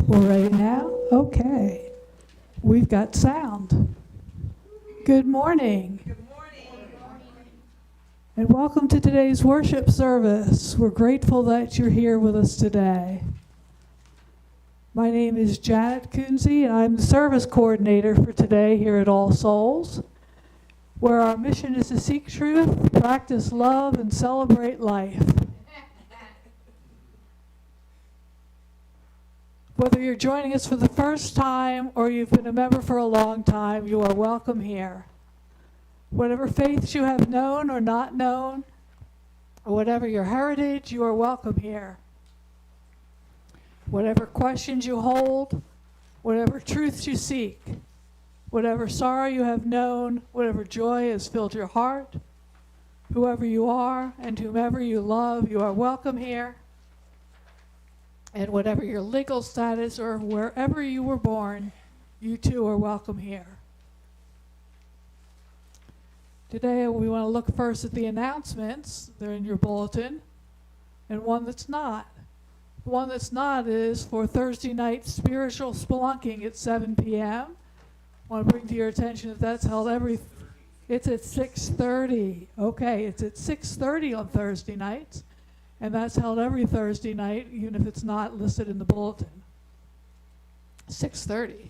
We're ready now? Okay. We've got sound. Good morning. Good morning. And welcome to today's worship service. We're grateful that you're here with us today. My name is Janet Kunze, and I'm the service coordinator for today here at All Souls, where our mission is to seek truth, practice love, and celebrate life. Whether you're joining us for the first time or you've been a member for a long time, you are welcome here. Whatever faiths you have known or not known, or whatever your heritage, you are welcome here. Whatever questions you hold, whatever truths you seek, whatever sorrow you have known, whatever joy has filled your heart, whoever you are and whomever you love, you are welcome here. And whatever your legal status or wherever you were born, you too are welcome here. Today we want to look first at the announcements. They're in your bulletin, and one that's not. The one that's not is for Thursday night spiritual spelunking at 7 p.m. I want to bring to your attention that that's held it's at 6:30. Okay, it's at 6:30 on Thursday nights. And that's held every Thursday night, even if it's not listed in the bulletin. 6:30.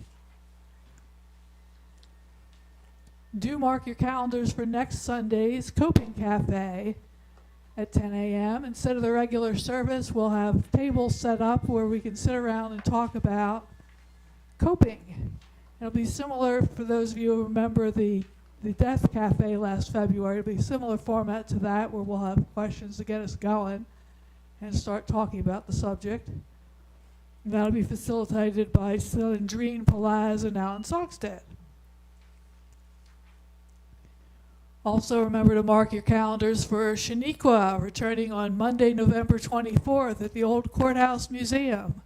Do mark your calendars for next Sunday's Coping Cafe at 10 a.m. Instead of the regular service, we'll have tables set up where we can sit around and talk about coping. It'll be similar, for those of you who remember the Death Cafe last February, it'll be a similar format to that, where we'll have questions to get us going and start talking about the subject. And that'll be facilitated by Sandrine Palaz and Allan Saugstad. Also remember to mark your calendars for Shaniqua, returning on Monday, November 24th at the Old Courthouse Museum.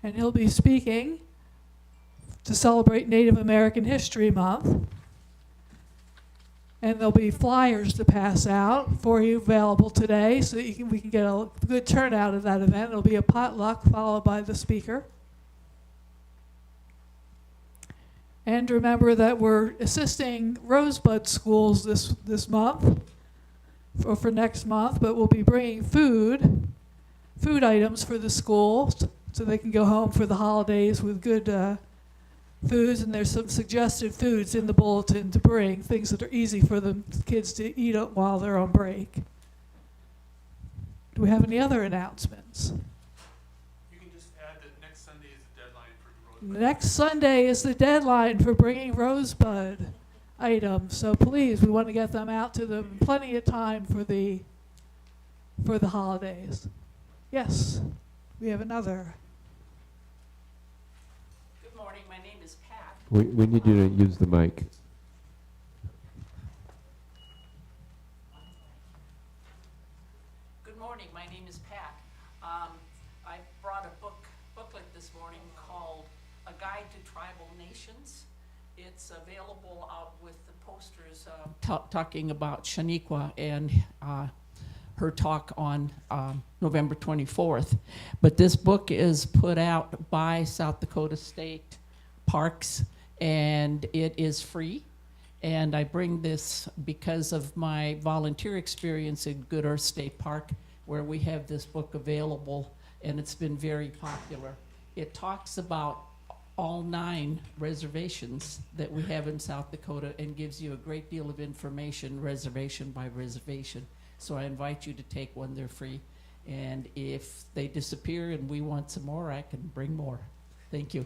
And he'll be speaking to celebrate Native American History Month. And there'll be flyers to pass out for you available today so that we can get a good turnout at that event. It'll be a potluck followed by the speaker. And remember that we're assisting Rosebud schools this month, or for next month, but we'll be bringing food items for the schools so they can go home for the holidays with good foods, and there's some suggested foods in the bulletin to bring, things that are easy for the kids to eat up while they're on break. Do we have any other announcements? You can just add that next Sunday is the deadline for Rosebud. Next Sunday is the deadline for bringing Rosebud items, so please, we want to get them out to them in plenty of time for the holidays. Yes, we have another. My name is Pat. We need you to use the mic. Good morning. My name is Pat. I brought a booklet this morning called A Guide to Tribal Nations. It's available out with the posters talking about Shaniqua and her talk on November 24th. But this book is put out by South Dakota State Parks, and it is free. And I bring this because of my volunteer experience in Good Earth State Park, where we have this book available, and it's been very popular. It talks about all 9 reservations that we have in South Dakota and gives you a great deal of information, reservation by reservation. So I invite you to take one. They're free. And if they disappear and we want some more, I can bring more. Thank you.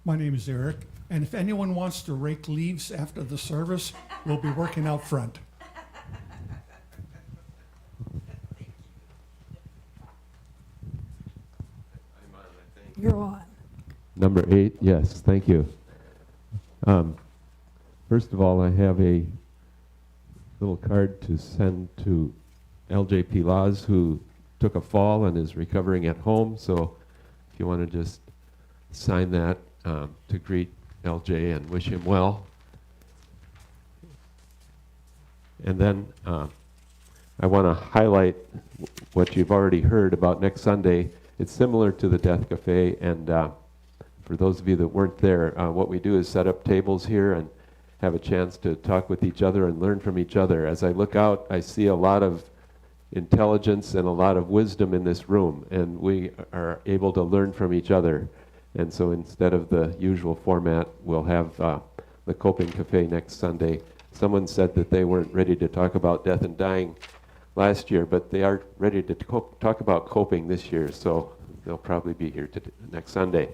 My name is Eric, and if anyone wants to rake leaves after the service, we'll be working out front. You're on. Number 8, yes, thank you. First of all, I have a little card to send to LJP Laws, who took a fall and is recovering at home. So if you want to just sign that to greet LJ and wish him well. And then I want to highlight what you've already heard about next Sunday. It's similar to the Death Cafe, and for those of you that weren't there, what we do is set up tables here and have a chance to talk with each other and learn from each other. As I look out, I see a lot of intelligence and a lot of wisdom in this room, and we are able to learn from each other. And so instead of the usual format, we'll have the Coping Cafe next Sunday. Someone said that they weren't ready to talk about death and dying last year, but they are ready to talk about coping this year, so they'll probably be here next Sunday.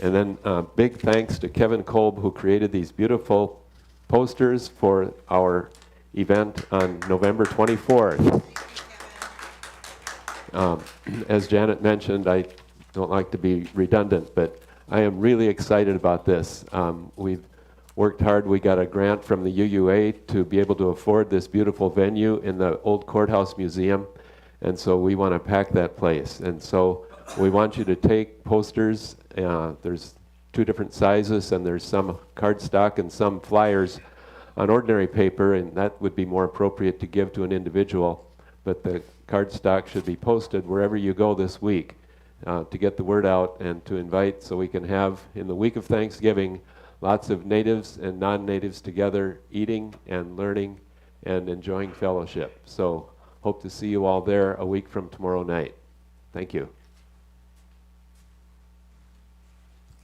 And then big thanks to Kevin Kolb, who created these beautiful posters for our event on November 24th. As Janet mentioned, I don't like to be redundant, but I am really excited about this. We've worked hard. We got a grant from the UUA to be able to afford this beautiful venue in the old courthouse museum, and so we want to pack that place. And so we want you to take posters. There's 2 different sizes, and there's some cardstock and some flyers on ordinary paper, and that would be more appropriate to give to an individual. But the cardstock should be posted wherever you go this week to get the word out and to invite, so we can have, in the week of Thanksgiving, lots of natives and non-natives together eating and learning and enjoying fellowship. So hope to see you all there a week from tomorrow night. Thank you.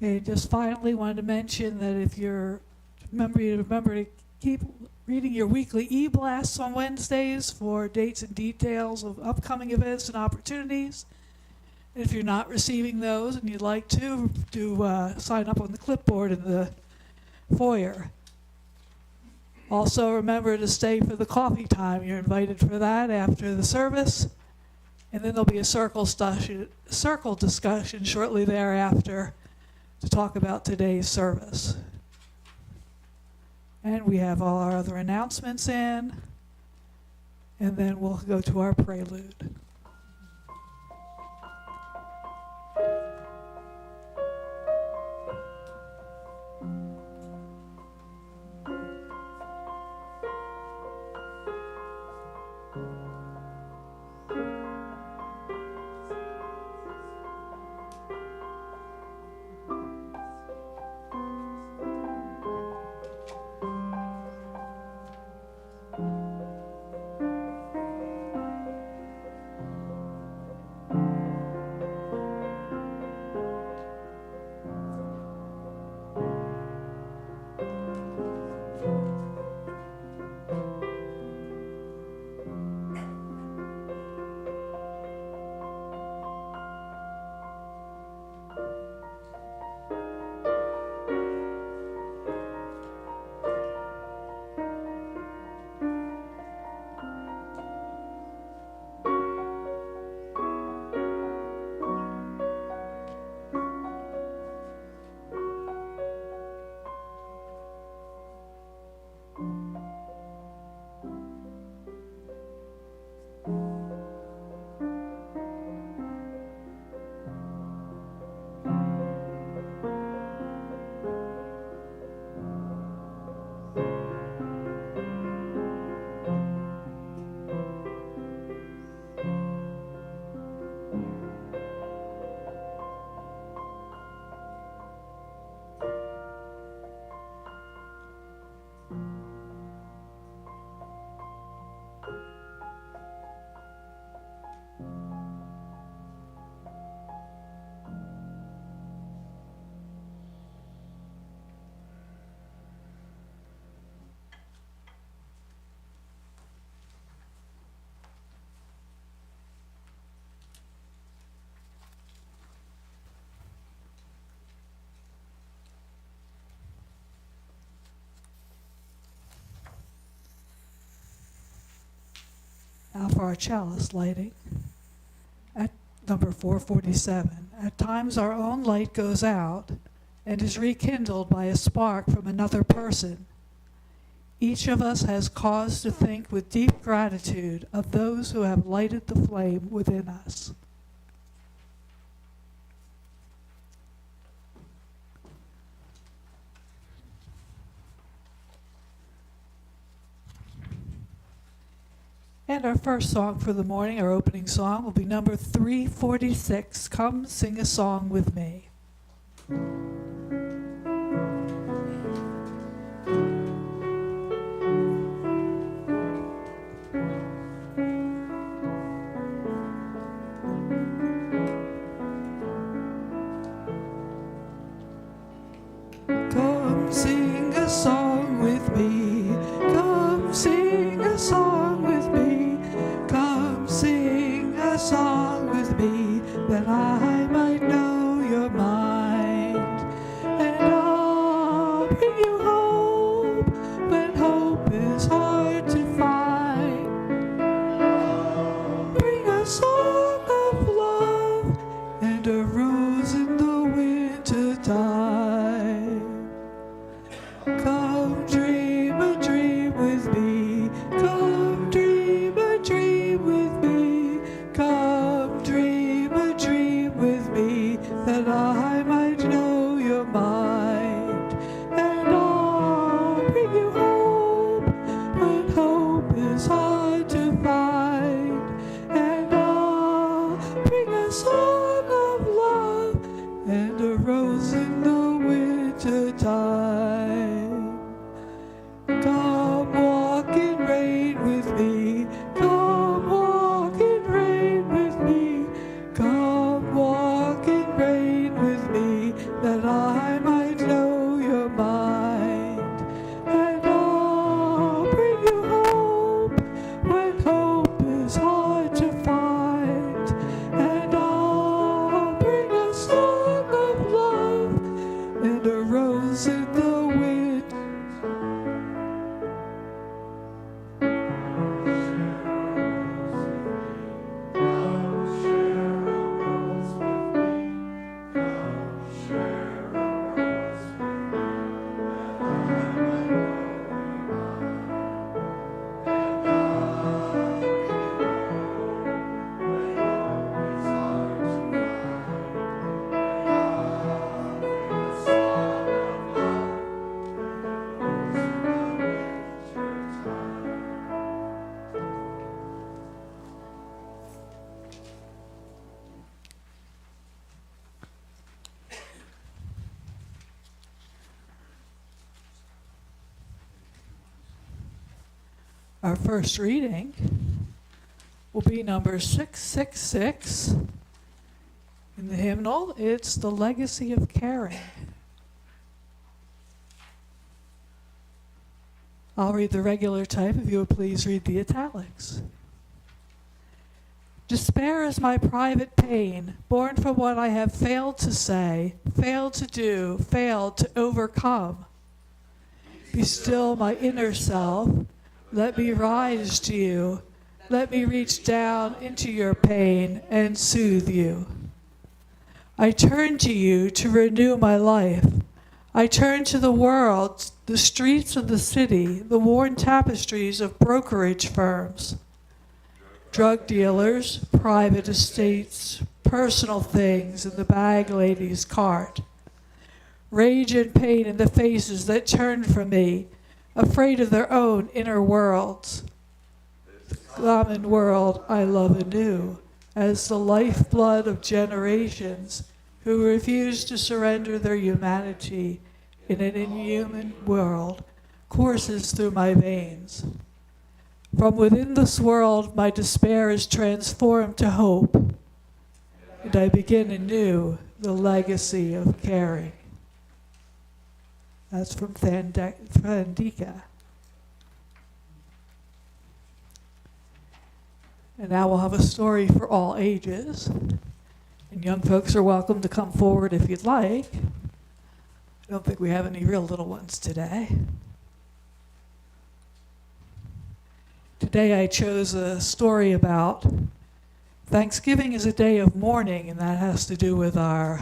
Okay, just finally wanted to mention that if you're remember to keep reading your weekly e-blasts on Wednesdays for dates and details of upcoming events and opportunities. And if you're not receiving those and you'd like to, do sign up on the clipboard in the foyer. Also remember to stay for the coffee time. You're invited for that after the service. And then there'll be a circle discussion shortly thereafter to talk about today's service. And we have all our other announcements in, and then we'll go to our prelude. Now for our chalice lighting at number 447. At times our own light goes out and is rekindled by a spark from another person. Each of us has cause to think with deep gratitude of those who have lighted the flame within us. And our first song for the morning, our opening song, will be number 346, Come Sing a Song with Me. Come sing a song with me. Come sing a song with me. Come sing a song with me, that I might know your mind. And I'll bring you hope when hope is hard to find. Bring a song of love and a rose in the winter time. Come dream a dream with me. Come dream a dream with me. Come dream a dream with me, that I might know your mind. And I'll bring you hope when hope is hard to find. And I'll bring a song of love and a rose in the winter time. Come walk in rain with me. Come walk in rain with me. Come walk in rain with me, that I might know your mind. And I'll bring you hope when hope is hard to find. And I'll bring a song of love and a rose in the wind. Our first reading will be number 666 in the hymnal. It's The Legacy of Caring. I'll read the regular type, if you would please read the italics. Despair is my private pain, born from what I have failed to say, failed to do, failed to overcome. Be still my inner self. Let me rise to you. Let me reach down into your pain and soothe you. I turn to you to renew my life. I turn to the world, the streets of the city, the worn tapestries of brokerage firms, drug dealers, private estates, personal things in the bag lady's cart. Rage and pain in the faces that turn from me, afraid of their own inner worlds. The common world I love anew, as the lifeblood of generations who refuse to surrender their humanity in an inhuman world courses through my veins. From within this world, my despair is transformed to hope, and I begin anew the legacy of caring. That's from Thandika. And now we'll have a story for all ages. And young folks are welcome to come forward if you'd like. I don't think we have any real little ones today. Today I chose a story about Thanksgiving is a day of mourning, and that has to do with our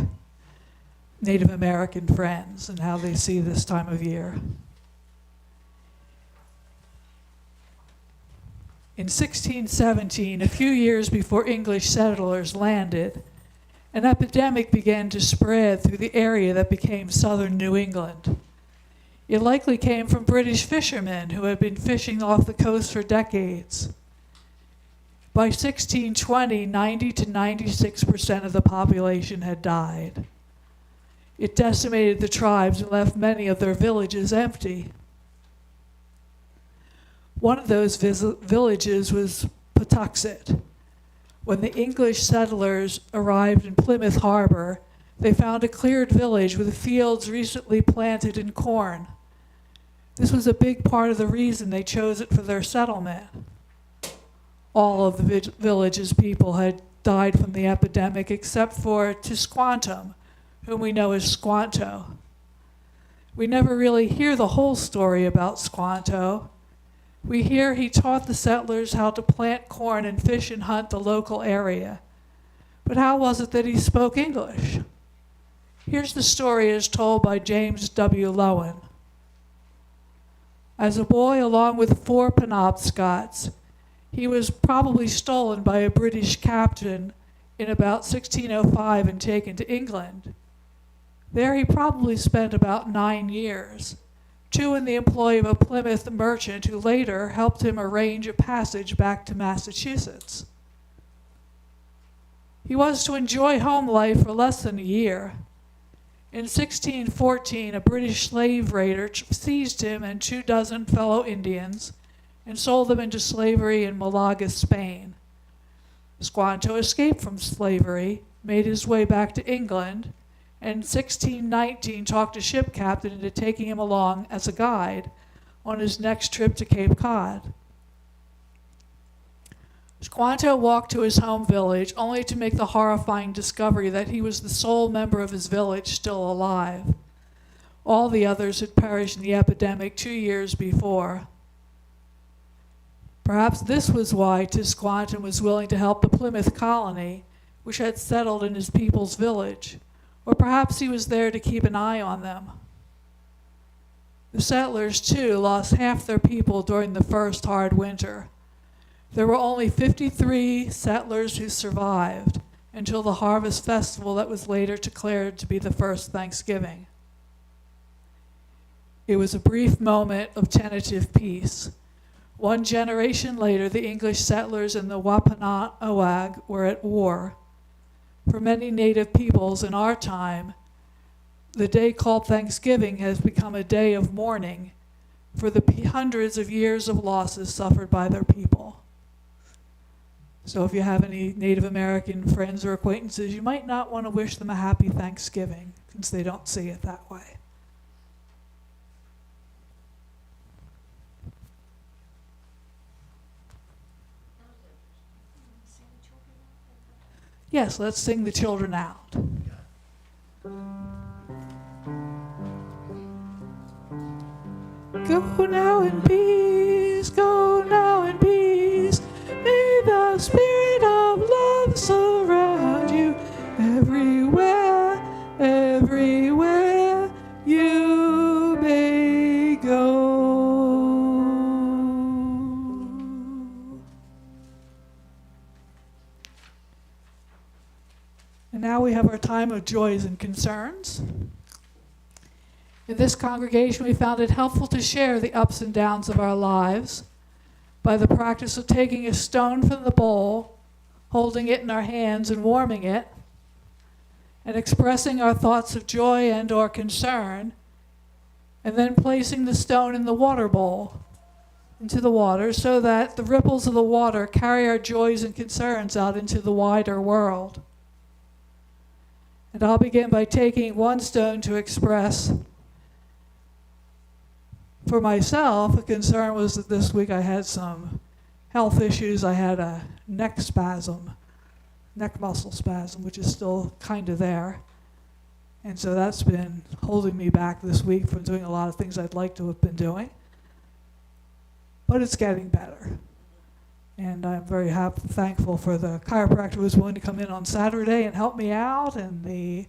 Native American friends and how they see this time of year. In 1617, a few years before English settlers landed, an epidemic began to spread through the area that became southern New England. It likely came from British fishermen who had been fishing off the coast for decades. By 1620, 90 to 96% of the population had died. It decimated the tribes and left many of their villages empty. One of those villages was Patuxet. When the English settlers arrived in Plymouth Harbor, they found a cleared village with fields recently planted in corn. This was a big part of the reason they chose it for their settlement. All of the village's people had died from the epidemic except for Tisquantum, whom we know as Squanto. We never really hear the whole story about Squanto. We hear he taught the settlers how to plant corn and fish and hunt the local area. But how was it that he spoke English? Here's the story as told by James W. Lowen. As a boy, along with 4 Penobscots, he was probably stolen by a British captain in about 1605 and taken to England. There he probably spent about 9 years, 2 in the employ of a Plymouth merchant who later helped him arrange a passage back to Massachusetts. He was to enjoy home life for less than a year. In 1614, a British slave raider seized him and 24 fellow Indians and sold them into slavery in Malaga, Spain. Squanto escaped from slavery, made his way back to England, and in 1619 talked a ship captain into taking him along as a guide on his next trip to Cape Cod. Squanto walked to his home village only to make the horrifying discovery that he was the sole member of his village still alive. All the others had perished in the epidemic 2 years before. Perhaps this was why Tisquantum was willing to help the Plymouth colony, which had settled in his people's village, or perhaps he was there to keep an eye on them. The settlers, too, lost half their people during the first hard winter. There were only 53 settlers who survived until the harvest festival that was later declared to be the first Thanksgiving. It was a brief moment of tentative peace. 1 generation later, the English settlers and the Wampanoag were at war. For many native peoples in our time, the day called Thanksgiving has become a day of mourning for the hundreds of years of losses suffered by their people. So if you have any Native American friends or acquaintances, you might not want to wish them a happy Thanksgiving, since they don't see it that way. Yes, let's sing the children out. Go now in peace, go now in peace. May the spirit of love surround you everywhere, everywhere you may go. And now we have our time of joys and concerns. In this congregation, we found it helpful to share the ups and downs of our lives by the practice of taking a stone from the bowl, holding it in our hands and warming it, and expressing our thoughts of joy and or concern, and then placing the stone in the water bowl into the water so that the ripples of the water carry our joys and concerns out into the wider world. And I'll begin by taking 1 stone to express. For myself, a concern was that this week I had some health issues. I had a neck muscle spasm, which is still kind of there. And so that's been holding me back this week from doing a lot of things I'd like to have been doing. But it's getting better. And I'm very thankful for the chiropractor who was willing to come in on Saturday and help me out, and the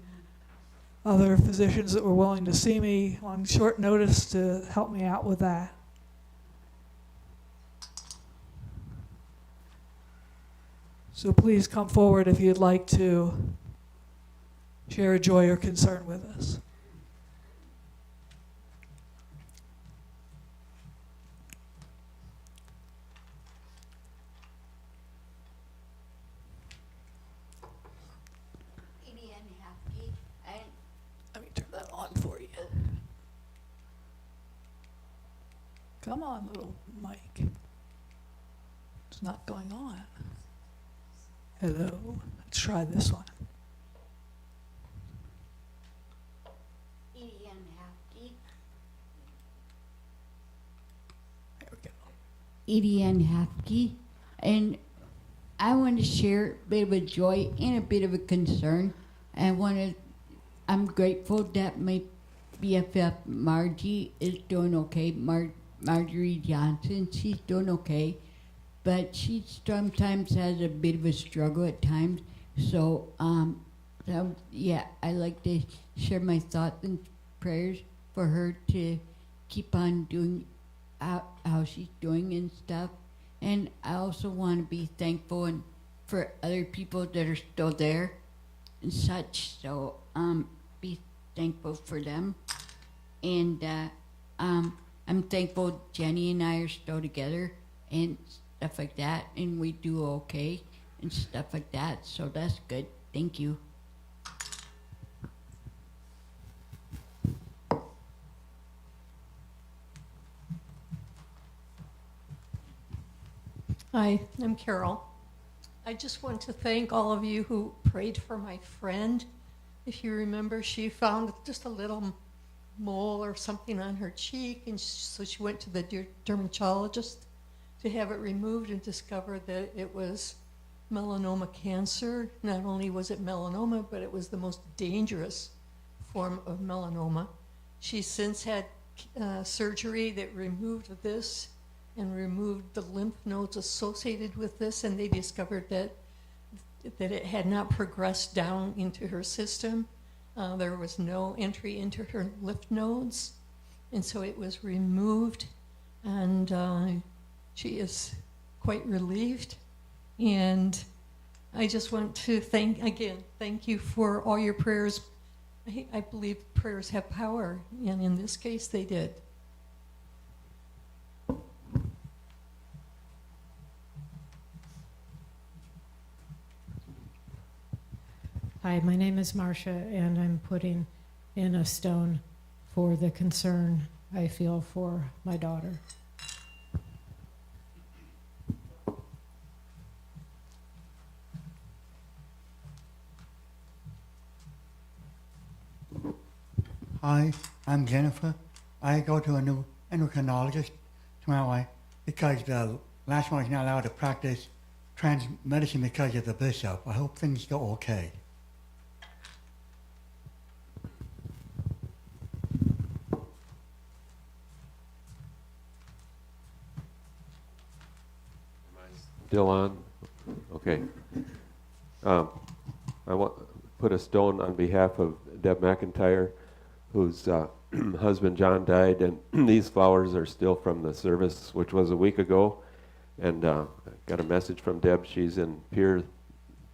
other physicians that were willing to see me on short notice to help me out with that. So please come forward if you'd like to share a joy or concern with us. Hafke, and Let me turn that on for you. Come on, little mic. It's not going on. Hello. Let's try this one. Edie Ann Hafke. There we go. Edie Ann Hafke, and I want to share a bit of a joy and a bit of a concern. I'm grateful that my BFF Margie is doing okay. Marjorie Johnson, she's doing okay, but she sometimes has a bit of a struggle at times. So, yeah, I like to share my thoughts and prayers for her to keep on doing how she's doing and stuff. And I also want to be thankful for other people that are still there and such. So, be thankful for them. And I'm thankful Jenny and I are still together and stuff like that, and we do okay and stuff like that. So that's good. Thank you. Hi, I'm Carol. I just want to thank all of you who prayed for my friend. If you remember, she found just a little mole or something on her cheek, and so she went to the dermatologist to have it removed and discovered that it was melanoma cancer. Not only was it melanoma, but it was the most dangerous form of melanoma. She's since had surgery that removed this and removed the lymph nodes associated with this, and they discovered that it had not progressed down into her system. There was no entry into her lymph nodes, and so it was removed, and she is quite relieved. And I just want to thank you for all your prayers. I believe prayers have power, and in this case they did. Hi, my name is Marcia, and I'm putting in a stone for the concern I feel for my daughter. Hi, I'm Jennifer. I go to a new endocrinologist tomorrow because the last one is not allowed to practice trans medicine because of the bishop. I hope things go okay. Still on? Okay. I want put a stone on behalf of Deb McIntyre, whose husband John died, and these flowers are still from the service, which was a week ago. And I got a message from Deb. She's in Pier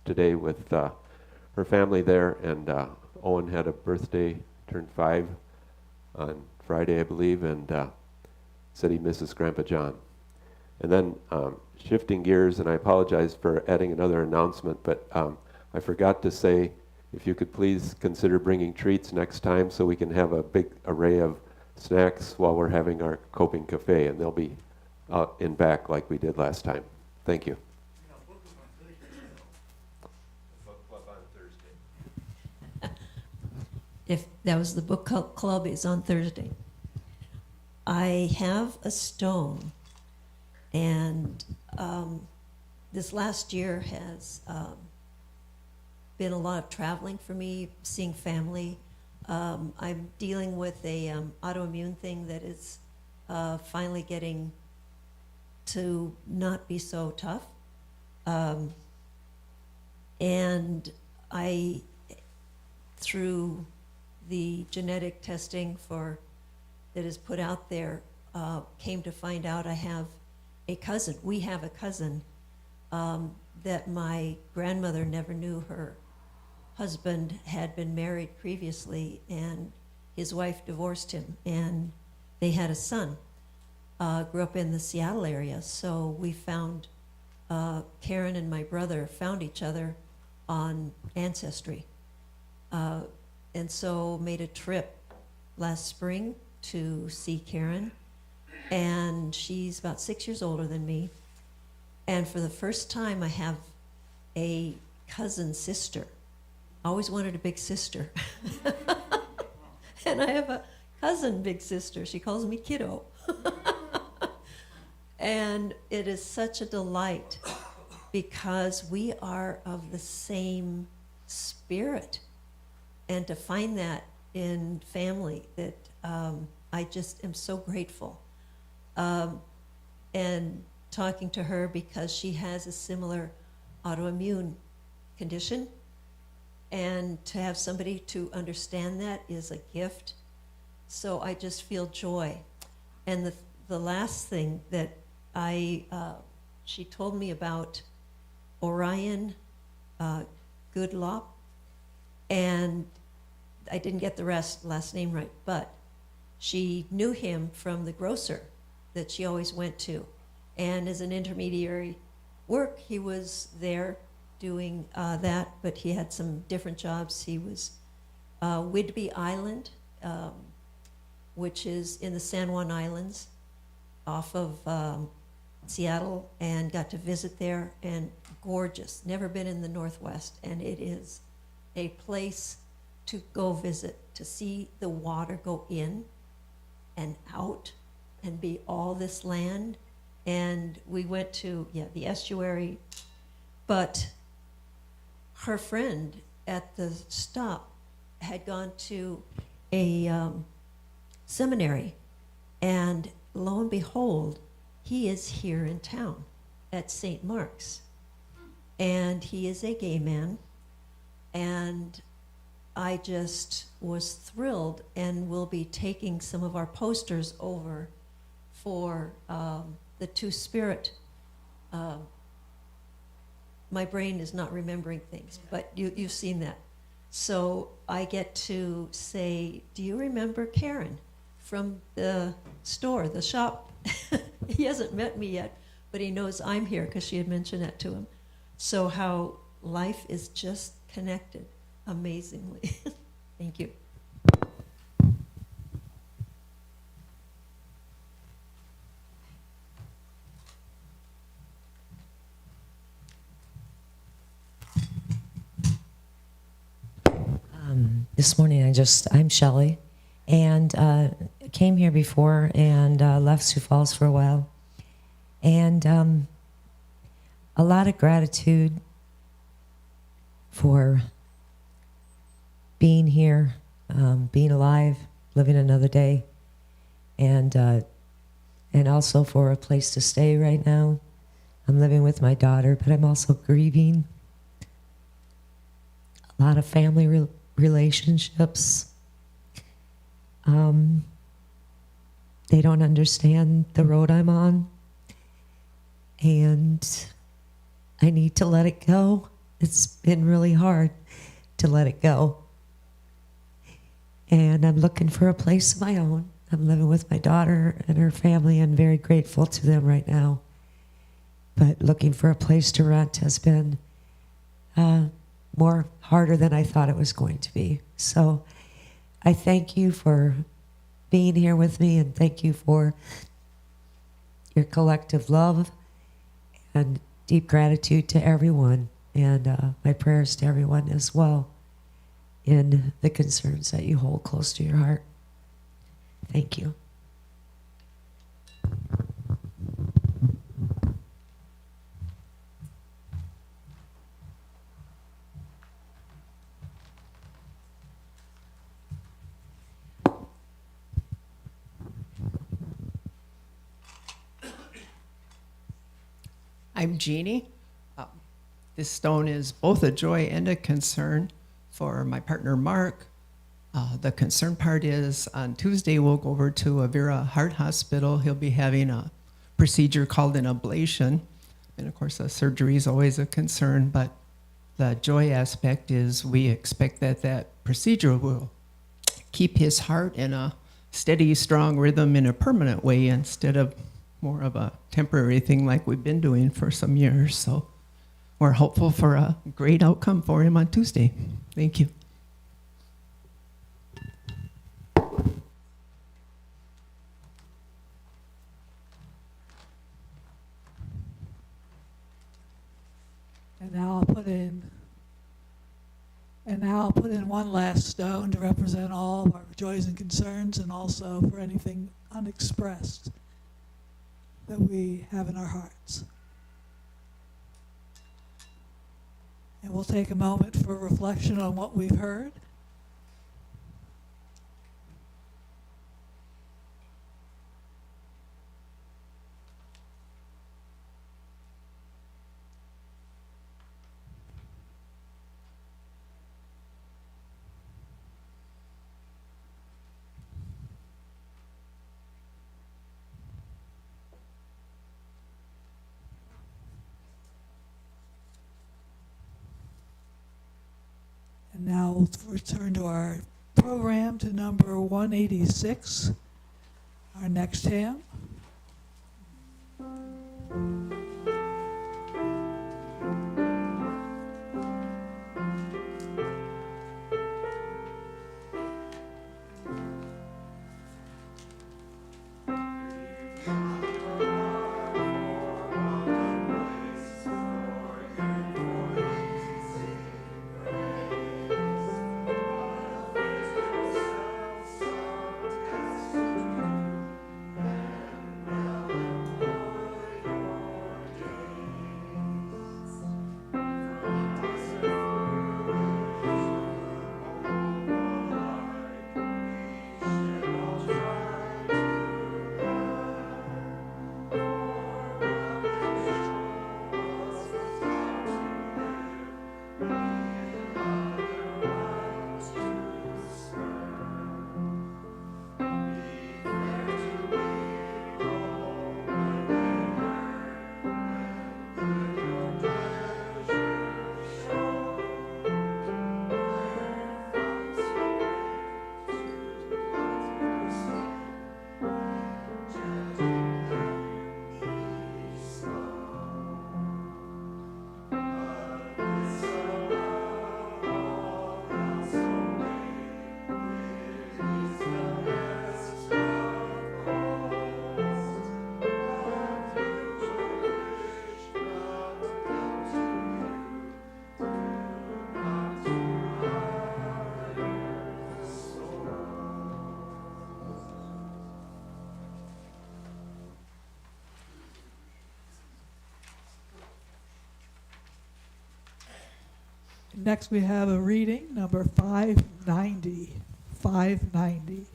today with her family there, and Owen had a birthday, turned 5 on Friday, I believe, and said he misses Grandpa John. And then shifting gears, and I apologize for adding another announcement, but I forgot to say, if you could please consider bringing treats next time so we can have a big array of snacks while we're having our coping cafe, and they'll be out in back like we did last time. Thank you. Book club on Thursday. If that was the book club is on Thursday. I have a stone, and this last year has been a lot of traveling for me, seeing family. I'm dealing with a autoimmune thing that is finally getting to not be so tough. And I, through the genetic testing that is put out there, came to find out I have a cousin. We have a cousin that my grandmother never knew. Her husband had been married previously, and his wife divorced him, and they had a son. Grew up in the Seattle area, so we found, Karen and my brother found each other on Ancestry. And so made a trip last spring to see Karen. And she's about 6 years older than me. And for the first time, I have a cousin sister. I always wanted a big sister. And I have a cousin big sister. She calls me kiddo. And it is such a delight because we are of the same spirit. And to find that in family, that I just am so grateful. And talking to her because she has a similar autoimmune condition. And to have somebody to understand that is a gift. So I just feel joy. And the last thing that she told me about Orion Goodlop, and I didn't get the last name right, but she knew him from the grocer that she always went to. And as an intermediary work, he was there doing that, but he had some different jobs. He was Whidbey Island, which is in the San Juan Islands off of Seattle, and got to visit there, and gorgeous. Never been in the Northwest, and it is a place to go visit, to see the water go in and out and be all this land. And we went to, the estuary, but her friend at the stop had gone to a seminary, and lo and behold, he is here in town at St. Mark's. And he is a gay man, and I just was thrilled, and will be taking some of our posters over for the Two-Spirit. My brain is not remembering things, but you've seen that. So I get to say, do you remember Karen from the store, the shop? He hasn't met me yet, but he knows I'm here because she had mentioned that to him. So how life is just connected amazingly. Thank you. This morning I'm Shelley, and came here before and left Sioux Falls for a while. And a lot of gratitude for being here, being alive, living another day, and also for a place to stay right now. I'm living with my daughter, but I'm also grieving. A lot of family relationships. They don't understand the road I'm on, and I need to let it go. It's been really hard to let it go. And I'm looking for a place of my own. I'm living with my daughter and her family, and very grateful to them right now. But looking for a place to rent has been more harder than I thought it was going to be. So I thank you for being here with me, and thank you for your collective love and deep gratitude to everyone, and my prayers to everyone as well in the concerns that you hold close to your heart. Thank you. I'm Jeannie. This stone is both a joy and a concern for my partner, Mark. The concern part is on Tuesday, we'll go over to Avera Heart Hospital. He'll be having a procedure called an ablation. And of course, the surgery is always a concern, but the joy aspect is we expect that that procedure will keep his heart in a steady, strong rhythm in a permanent way instead of more of a temporary thing like we've been doing for some years. So we're hopeful for a great outcome for him on Tuesday. Thank you. I'll put in one last stone to represent all of our joys and concerns, and also for anything unexpressed that we have in our hearts. And we'll take a moment for reflection on what we've heard. And now we'll return to our program to number 186, our next hymn. Next we have a reading, number 590. 590.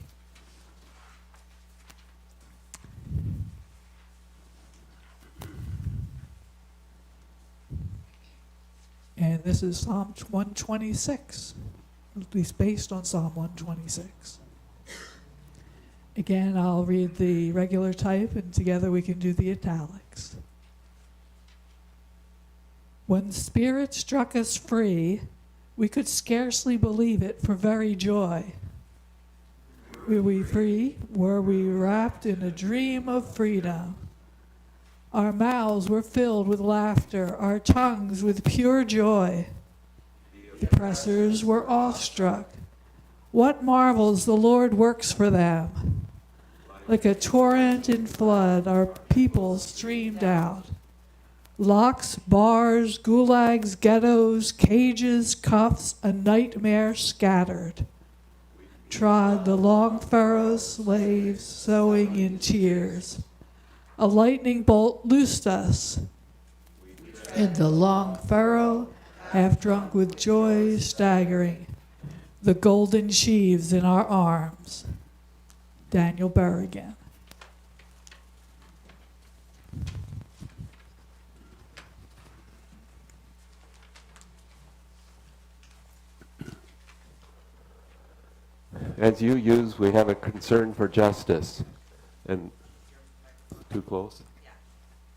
And this is Psalm 126, at least based on Psalm 126. Again, I'll read the regular type, and together we can do the italics. When Spirit struck us free, we could scarcely believe it for very joy. Were we free? Were we wrapped in a dream of freedom? Our mouths were filled with laughter, our tongues with pure joy. The oppressors were awestruck. What marvels the Lord works for them! Like a torrent in flood, our people streamed out. Locks, bars, gulags, ghettos, cages, cuffs, a nightmare scattered. Trod the long furrows, slaves sowing in tears. A lightning bolt loosed us. In the long furrow, half drunk with joy, staggering. The golden sheaves in our arms. Daniel Berrigan. As you use, we have a concern for justice. And too close?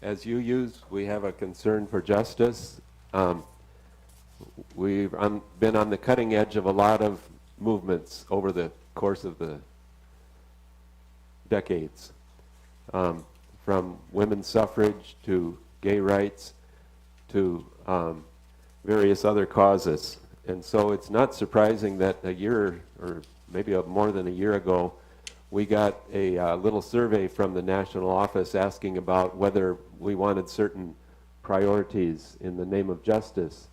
As you use, we have a concern for justice. We've been on the cutting edge of a lot of movements over the course of the decades, from women's suffrage to gay rights to various other causes. And so it's not surprising that a year or maybe more than a year ago, we got a little survey from the national office asking about whether we wanted certain priorities in the name of justice.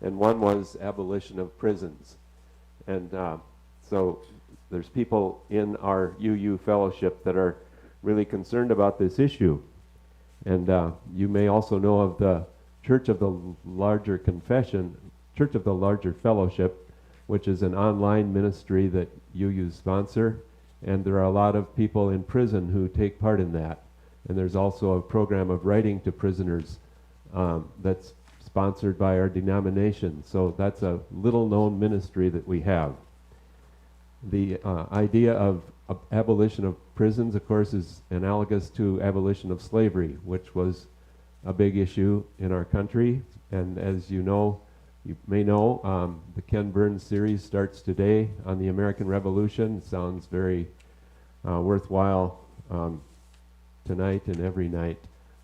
And one was abolition of prisons. And so there's people in our UU fellowship that are really concerned about this issue. And you may also know of the Church of the Larger Confession, Church of the Larger Fellowship, which is an online ministry that UU sponsor. And there are a lot of people in prison who take part in that. And there's also a program of writing to prisoners that's sponsored by our denomination. So that's a little known ministry that we have. The idea of abolition of prisons, of course, is analogous to abolition of slavery, which was a big issue in our country. And as you may know, the Ken Burns series starts today on the American Revolution. It sounds very worthwhile tonight and every night.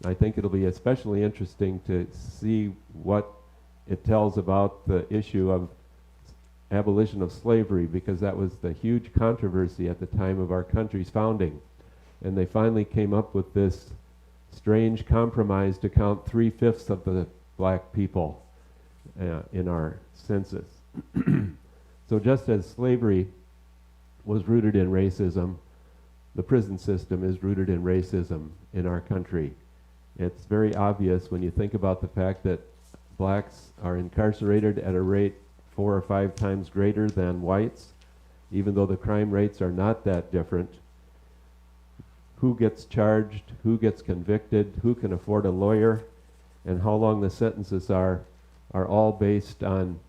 I think it'll be especially interesting to see what it tells about the issue of abolition of slavery, because that was the huge controversy at the time of our country's founding. And they finally came up with this strange compromise to count 3/5 of the black people in our census. So just as slavery was rooted in racism, the prison system is rooted in racism in our country. It's very obvious when you think about the fact that blacks are incarcerated at a rate 4 or 5 times greater than whites, even though the crime rates are not that different. Who gets charged, who gets convicted, who can afford a lawyer, and how long the sentences are all based on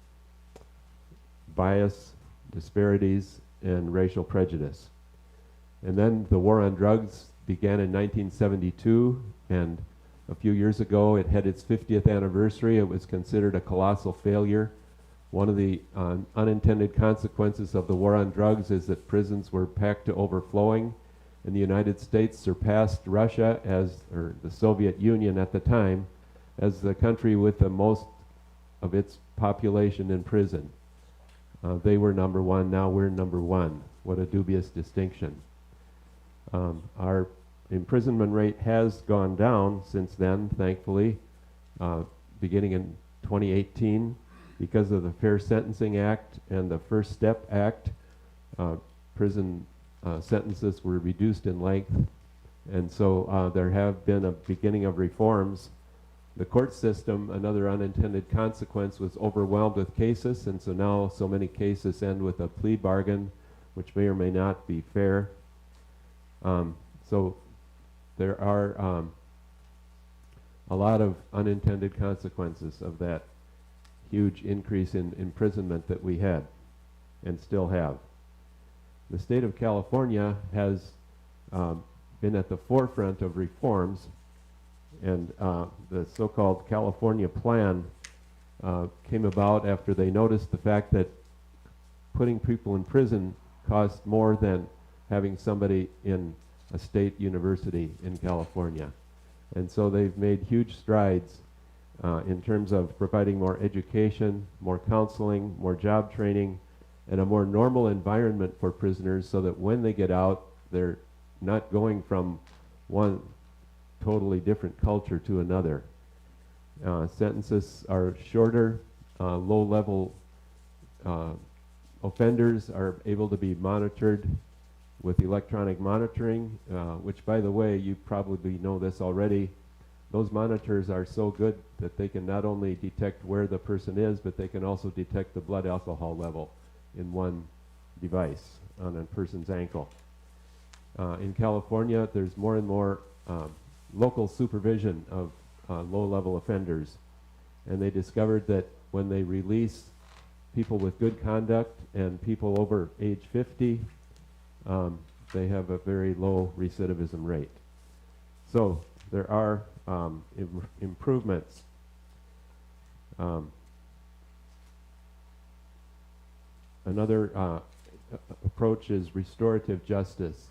bias, disparities, and racial prejudice. And then the war on drugs began in 1972, and a few years ago it had its 50th anniversary. It was considered a colossal failure. One of the unintended consequences of the war on drugs is that prisons were packed to overflowing, and the United States surpassed Russia, or the Soviet Union at the time, as the country with the most of its population in prison. They were number one, now we're number one. What a dubious distinction. Our imprisonment rate has gone down since then, thankfully, beginning in 2018. Because of the Fair Sentencing Act and the First Step Act, prison sentences were reduced in length. And so there have been a beginning of reforms. The court system, another unintended consequence, was overwhelmed with cases, and so now so many cases end with a plea bargain, which may or may not be fair. So there are a lot of unintended consequences of that huge increase in imprisonment that we had and still have. The state of California has been at the forefront of reforms, and the so-called California Plan came about after they noticed the fact that putting people in prison cost more than having somebody in a state university in California. And so they've made huge strides in terms of providing more education, more counseling, more job training, and a more normal environment for prisoners so that when they get out, they're not going from one totally different culture to another. Sentences are shorter, low-level offenders are able to be monitored with electronic monitoring, which, by the way, you probably know this already. Those monitors are so good that they can not only detect where the person is, but they can also detect the blood alcohol level in one device on a person's ankle. In California, there's more and more local supervision of low-level offenders, and they discovered that when they release people with good conduct and people over age 50, they have a very low recidivism rate. So there are improvements. Another approach is restorative justice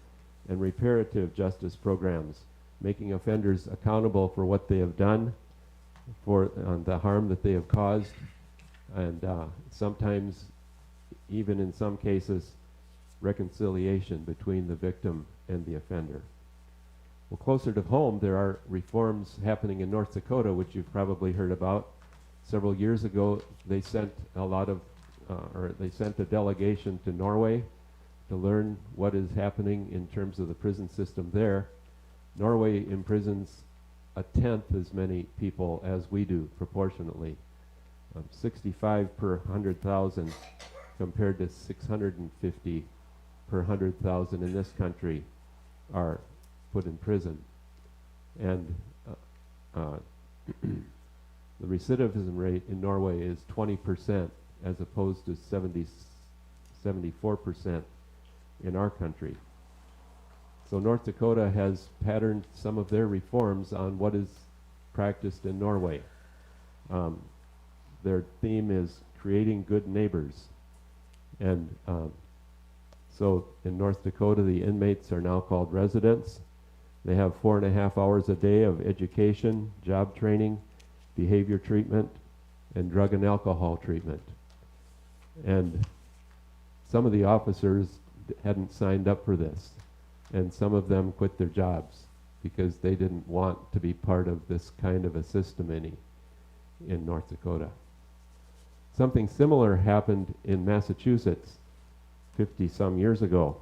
and reparative justice programs, making offenders accountable for what they have done, for the harm that they have caused, and sometimes, even in some cases, reconciliation between the victim and the offender. Well, closer to home, there are reforms happening in North Dakota, which you've probably heard about. Several years ago, they sent a lot of or they sent a delegation to Norway to learn what is happening in terms of the prison system there. Norway imprisons a tenth as many people as we do proportionately. 65 per 100,000 compared to 650 per 100,000 in this country are put in prison. And the recidivism rate in Norway is 20% as opposed to 74% in our country. So North Dakota has patterned some of their reforms on what is practiced in Norway. Their theme is creating good neighbors. And so in North Dakota, the inmates are now called residents. They have 4.5 hours a day of education, job training, behavior treatment, and drug and alcohol treatment. And some of the officers hadn't signed up for this, and some of them quit their jobs because they didn't want to be part of this kind of a system in North Dakota. Something similar happened in Massachusetts 50-some years ago.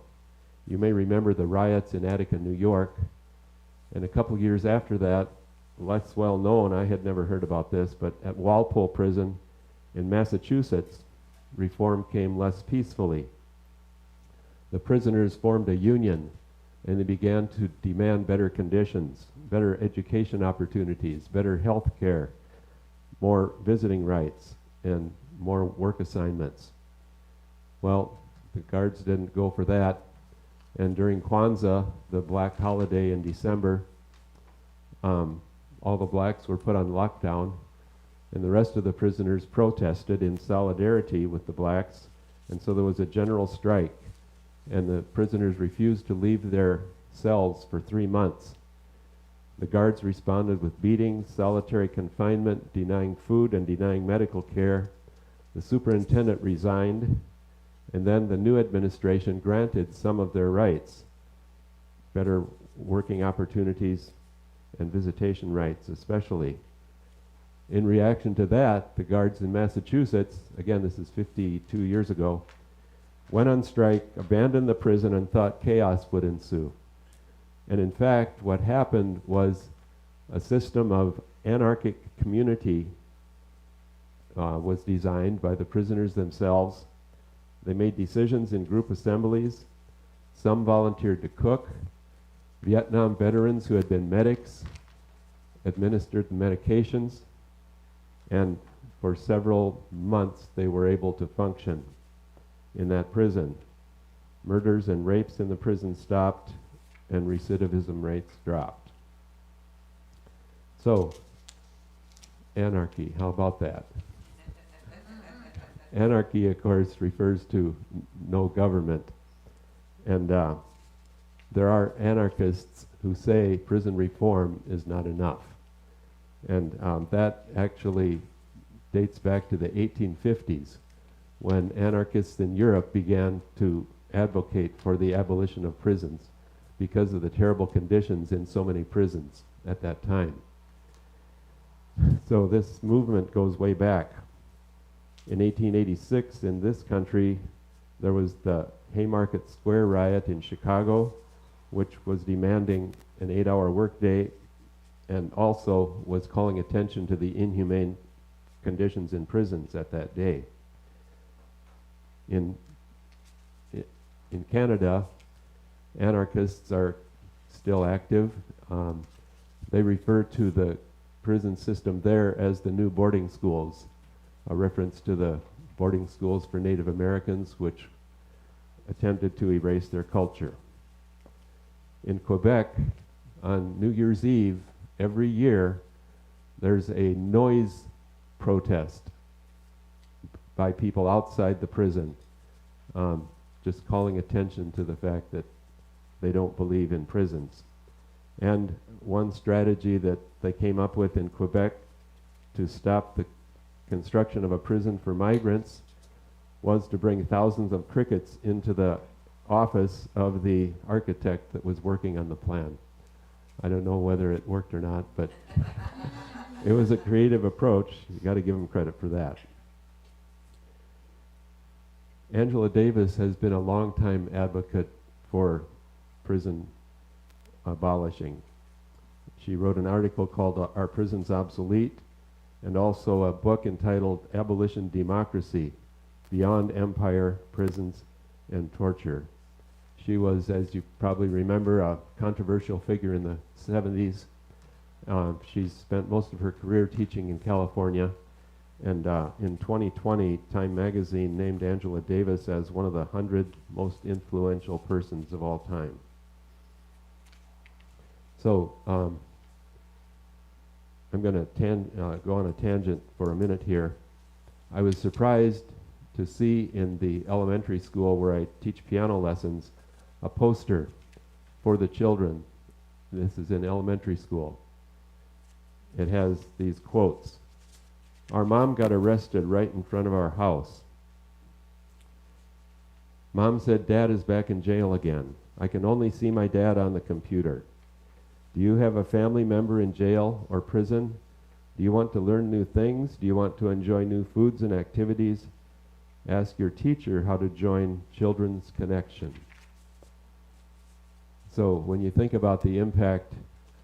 You may remember the riots in Attica, New York, and a couple years after that, less well known, I had never heard about this, but at Walpole Prison in Massachusetts, reform came less peacefully. The prisoners formed a union, and they began to demand better conditions, better education opportunities, better health care, more visiting rights, and more work assignments. Well, the guards didn't go for that, and during Kwanzaa, the black holiday in December, all the blacks were put on lockdown, and the rest of the prisoners protested in solidarity with the blacks, and so there was a general strike, and the prisoners refused to leave their cells for 3 months. The guards responded with beatings, solitary confinement, denying food and denying medical care. The superintendent resigned, and then the new administration granted some of their rights, better working opportunities and visitation rights especially. In reaction to that, the guards in Massachusetts, again this is 52 years ago, went on strike, abandoned the prison, and thought chaos would ensue. And in fact, what happened was a system of anarchic community was designed by the prisoners themselves. They made decisions in group assemblies. Some volunteered to cook. Vietnam veterans who had been medics administered the medications, and for several months they were able to function in that prison. Murders and rapes in the prison stopped, and recidivism rates dropped. So, anarchy, how about that? Anarchy, of course, refers to no government. And there are anarchists who say prison reform is not enough. And that actually dates back to the 1850s, when anarchists in Europe began to advocate for the abolition of prisons because of the terrible conditions in so many prisons at that time. So this movement goes way back. In 1886, in this country, there was the Haymarket Square riot in Chicago, which was demanding an 8-hour workday and also was calling attention to the inhumane conditions in prisons at that day. In Canada, anarchists are still active. They refer to the prison system there as the new boarding schools, a reference to the boarding schools for Native Americans, which attempted to erase their culture. In Quebec, on New Year's Eve, every year, there's a noise protest by people outside the prison, just calling attention to the fact that they don't believe in prisons. And one strategy that they came up with in Quebec to stop the construction of a prison for migrants was to bring thousands of crickets into the office of the architect that was working on the plan. I don't know whether it worked or not, but it was a creative approach. You got to give him credit for that. Angela Davis has been a longtime advocate for prison abolishing. She wrote an article called Are Prisons Obsolete? And also a book entitled Abolition Democracy, Beyond Empire, Prisons, and Torture. She was, as you probably remember, a controversial figure in the 70s. She's spent most of her career teaching in California. And in 2020, Time magazine named Angela Davis as one of the 100 most influential persons of all time. So I'm going to go on a tangent for a minute here. I was surprised to see in the elementary school where I teach piano lessons a poster for the children. This is in elementary school. It has these quotes. Our mom got arrested right in front of our house. Mom said, Dad is back in jail again. I can only see my dad on the computer. Do you have a family member in jail or prison? Do you want to learn new things? Do you want to enjoy new foods and activities? Ask your teacher how to join Children's Connection. So when you think about the impact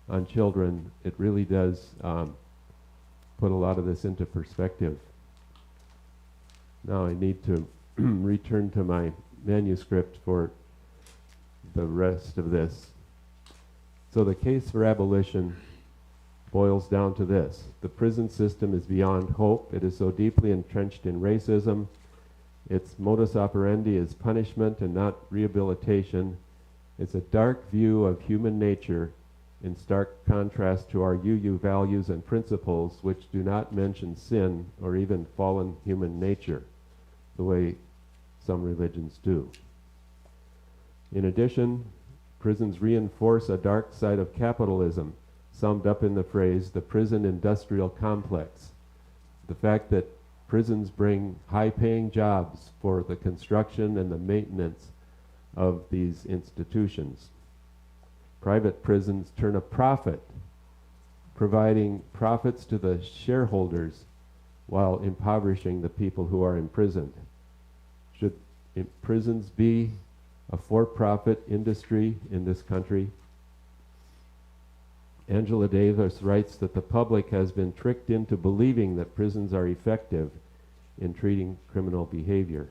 on children, it really does put a lot of this into perspective. Now I need to return to my manuscript for the rest of this. So the case for abolition boils down to this. The prison system is beyond hope. It is so deeply entrenched in racism. Its modus operandi is punishment and not rehabilitation. It's a dark view of human nature in stark contrast to our UU values and principles, which do not mention sin or even fallen human nature, the way some religions do. In addition, prisons reinforce a dark side of capitalism, summed up in the phrase, the prison industrial complex. The fact that prisons bring high-paying jobs for the construction and the maintenance of these institutions. Private prisons turn a profit, providing profits to the shareholders while impoverishing the people who are imprisoned. Should prisons be a for-profit industry in this country? Angela Davis writes that the public has been tricked into believing that prisons are effective in treating criminal behavior.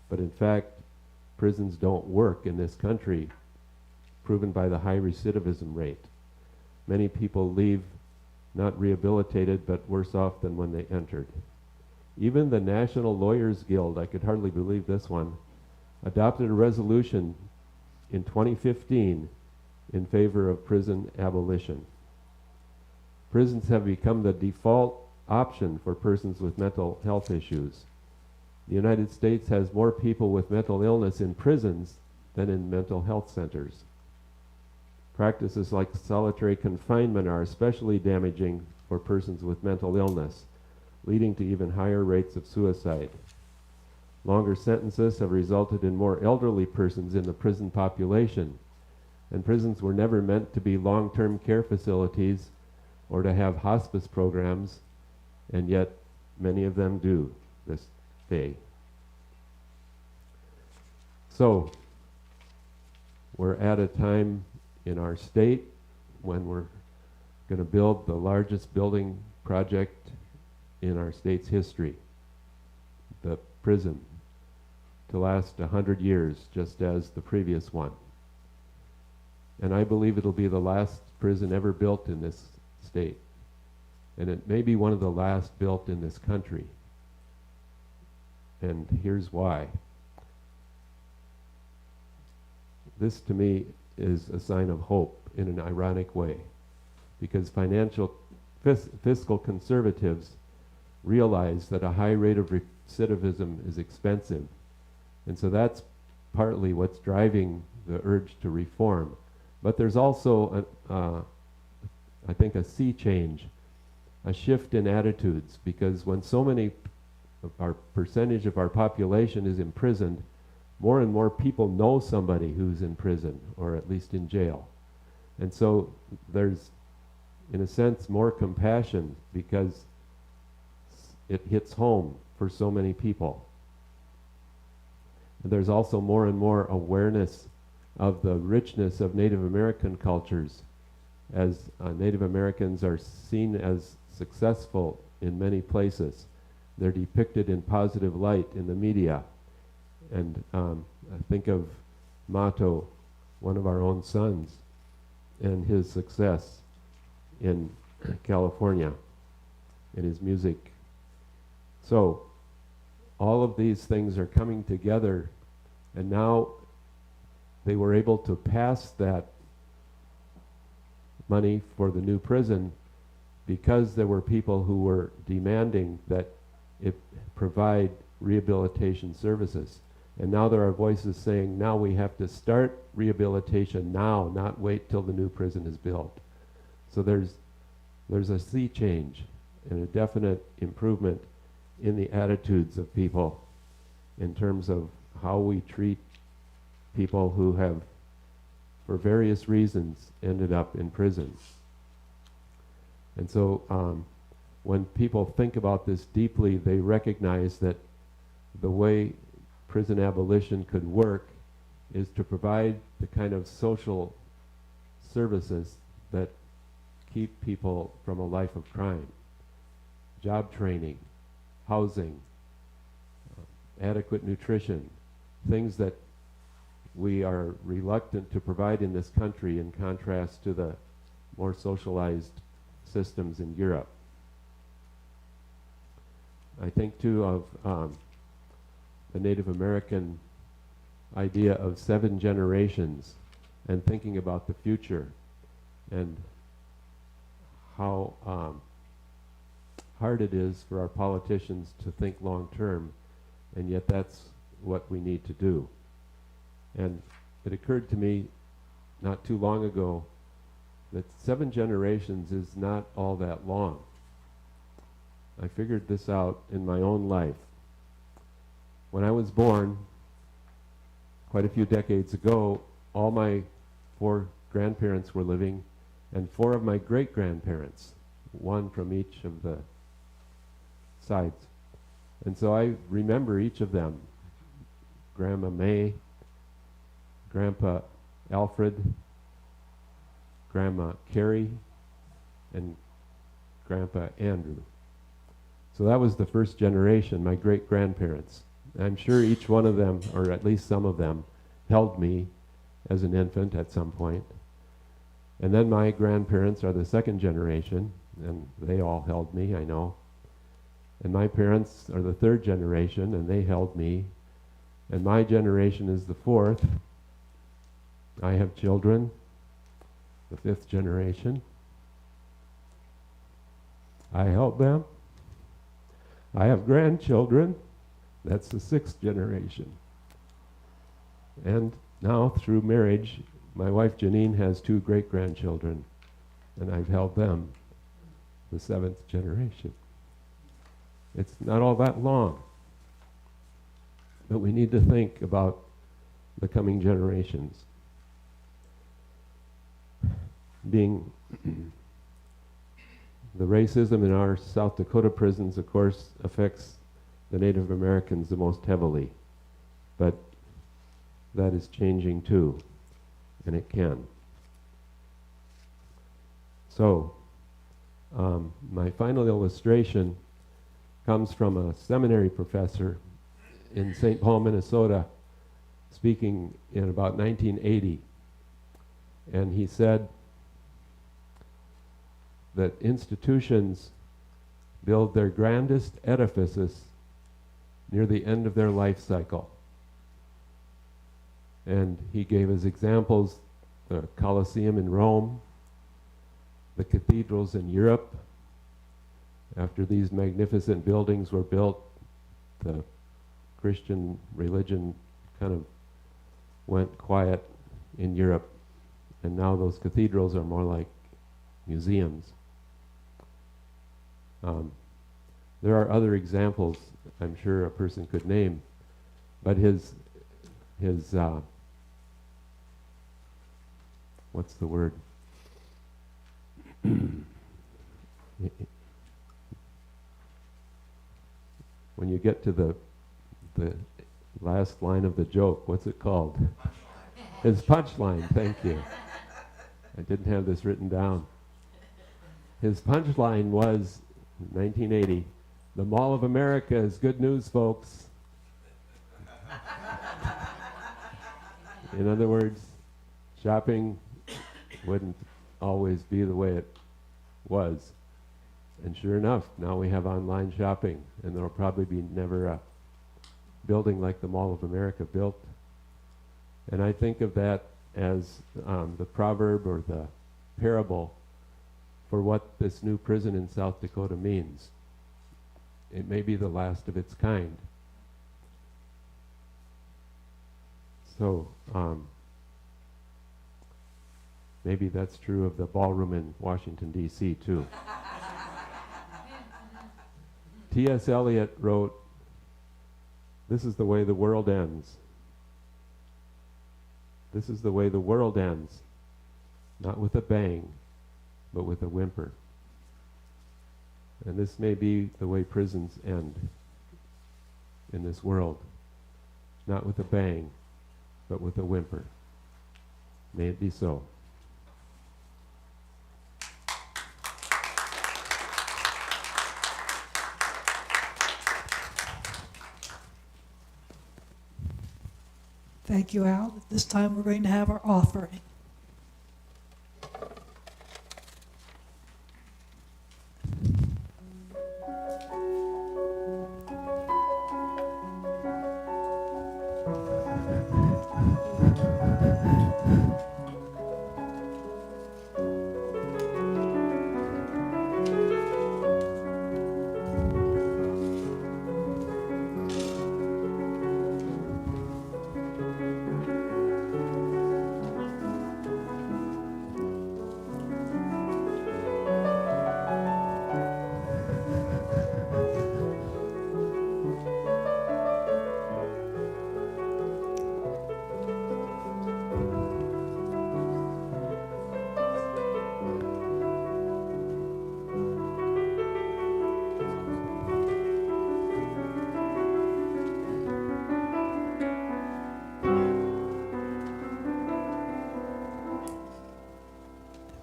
But in fact, prisons don't work in this country, proven by the high recidivism rate. Many people leave not rehabilitated, but worse off than when they entered. Even the National Lawyers Guild, I could hardly believe this one, adopted a resolution in 2015 in favor of prison abolition. Prisons have become the default option for persons with mental health issues. The United States has more people with mental illness in prisons than in mental health centers. Practices like solitary confinement are especially damaging for persons with mental illness, leading to even higher rates of suicide. Longer sentences have resulted in more elderly persons in the prison population, and prisons were never meant to be long-term care facilities or to have hospice programs, and yet many of them do this day. So, we're at a time in our state when we're going to build the largest building project in our state's history, the prison, to last 100 years, just as the previous one. And I believe it'll be the last prison ever built in this state. And it may be one of the last built in this country. And here's why. This, to me, is a sign of hope in an ironic way, because fiscal conservatives realize that a high rate of recidivism is expensive. And so that's partly what's driving the urge to reform. But there's also, I think, a sea change, a shift in attitudes, because when so many of our percentage of our population is imprisoned, more and more people know somebody who's in prison, or at least in jail. And so there's, in a sense, more compassion because it hits home for so many people. there's also more and more awareness of the richness of Native American cultures, as Native Americans are seen as successful in many places. They're depicted in positive light in the media. And I think of Mato, one of our own sons, and his success in California in his music. So all of these things are coming together, and now they were able to pass that money for the new prison because there were people who were demanding that it provide rehabilitation services. And now there are voices saying, now we have to start rehabilitation now, not wait till the new prison is built. So there's a sea change and a definite improvement in the attitudes of people in terms of how we treat people who have, for various reasons, ended up in prison. And so when people think about this deeply, they recognize that the way prison abolition could work is to provide the kind of social services that keep people from a life of crime. Job training, housing, adequate nutrition, things that we are reluctant to provide in this country in contrast to the more socialized systems in Europe. I think too of the Native American idea of 7 generations and thinking about the future and how hard it is for our politicians to think long term, and yet that's what we need to do. And it occurred to me not too long ago that 7 generations is not all that long. I figured this out in my own life. When I was born, quite a few decades ago, all my 4 grandparents were living, and 4 of my great-grandparents, 1 from each of the sides. And so I remember each of them. Grandma May, Grandpa Alfred, Grandma Carrie, and Grandpa Andrew. So that was the first generation, my great-grandparents. I'm sure each one of them, or at least some of them, held me as an infant at some point. And then my grandparents are the second generation, and they all held me, I know. And my parents are the third generation, and they held me. And my generation is the 4th. I have children, the 5th generation. I held them. I have grandchildren. That's the 6th generation. And now, through marriage, my wife Janine has 2 great-grandchildren, and I've held them, the 7th generation. It's not all that long, but we need to think about the coming generations. Being the racism in our South Dakota prisons, of course, affects the Native Americans the most heavily, but that is changing too, and it can. So, my final illustration comes from a seminary professor in St. Paul, Minnesota, speaking in about 1980. And he said that institutions build their grandest edifices near the end of their life cycle. And he gave as examples the Colosseum in Rome, the cathedrals in Europe. After these magnificent buildings were built, the Christian religion kind of went quiet in Europe, and now those cathedrals are more like museums. There are other examples I'm sure a person could name, but his what's the word? When you get to the last line of the joke. What's it called? His punchline, thank you. I didn't have this written down. His punchline was, 1980, "The Mall of America is good news, folks." In other words, shopping wouldn't always be the way it was. And sure enough, now we have online shopping, and there will probably be never a building like the Mall of America built. And I think of that as the proverb or the parable for what this new prison in South Dakota means. It may be the last of its kind. So maybe that's true of the ballroom in Washington, D.C. too. T.S. Eliot wrote, "This is the way the world ends. This is the way the world ends, not with a bang, but with a whimper." And this may be the way prisons end in this world, not with a bang, but with a whimper. May it be so. Thank you, Al. At this time, we're going to have our offering.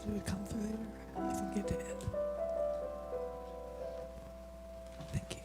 Did it come through here? I think it did. Thank you.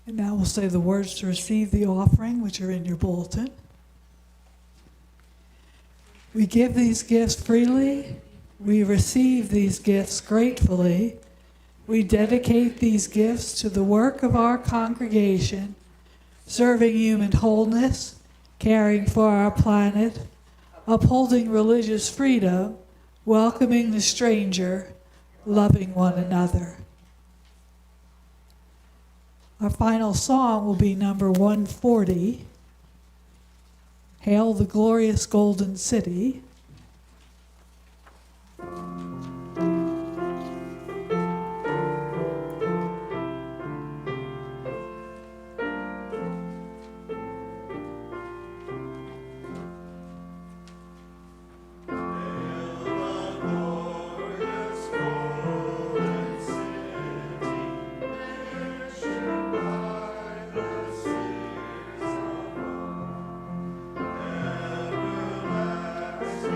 And now we'll say the words to receive the offering, which are in your bulletin. We give these gifts freely. We receive these gifts gratefully. We dedicate these gifts to the work of our congregation, serving human wholeness, caring for our planet, upholding religious freedom, welcoming the stranger, loving one another. Our final song will be number 140, Hail the Glorious Golden City. Everlasting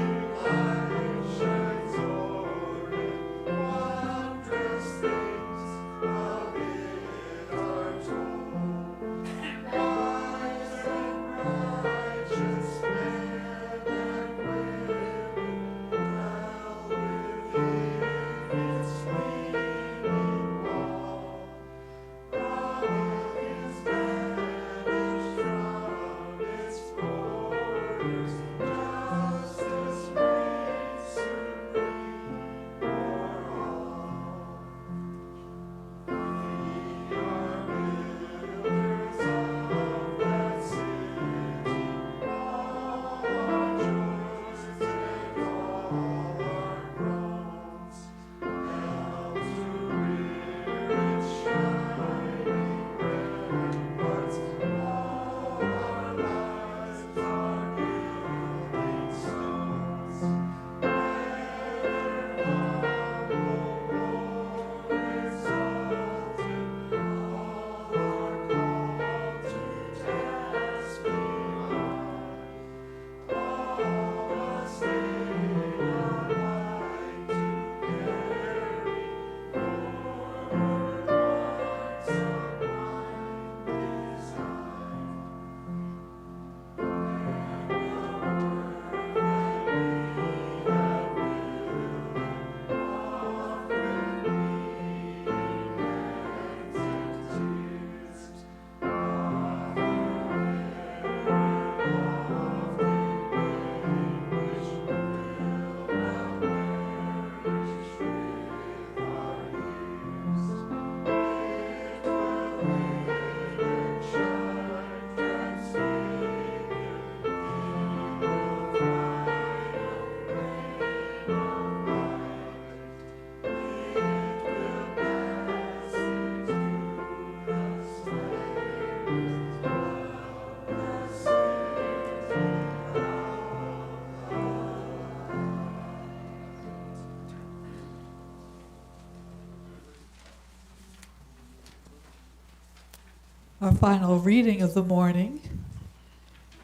Our final reading of the morning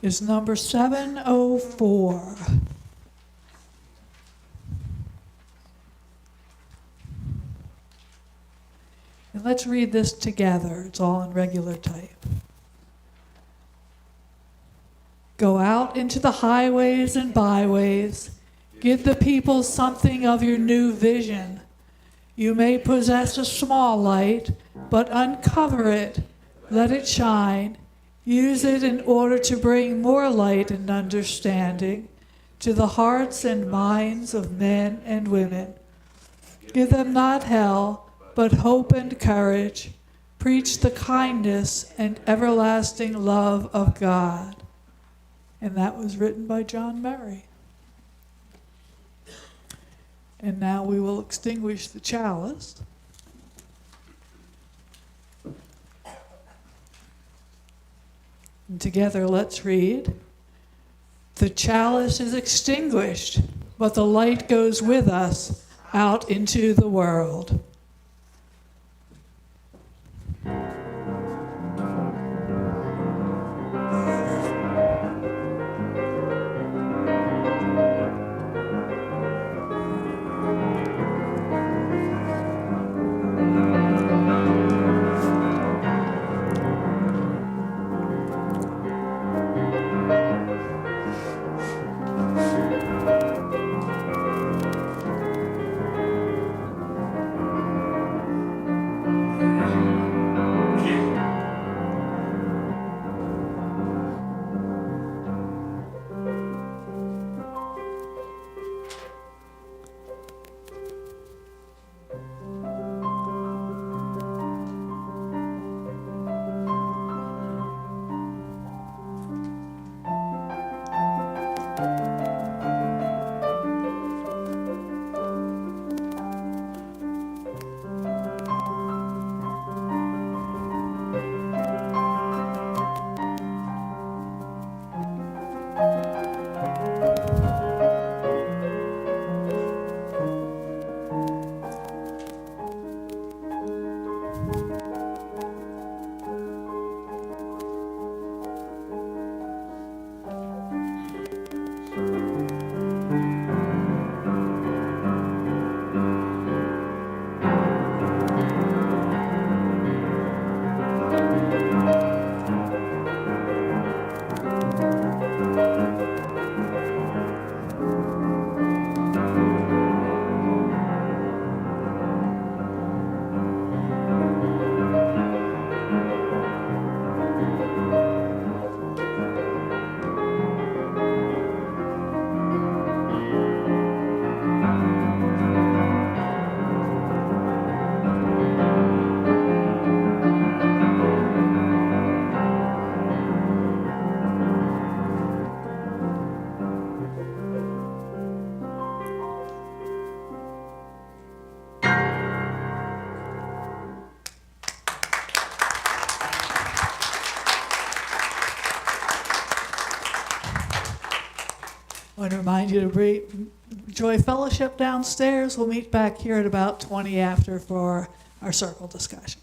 is number 704. And let's read this together. It's all in regular type. Go out into the highways and byways. Give the people something of your new vision. You may possess a small light, but uncover it. Let it shine. Use it in order to bring more light and understanding to the hearts and minds of men and women. Give them not hell, but hope and courage. Preach the kindness and everlasting love of God. And that was written by John Murray. And now we will extinguish the chalice. And together let's read. The chalice is extinguished, but the light goes with us out into the world. I want to remind you to enjoy fellowship downstairs. We'll meet back here at about 20 after for our circle discussion.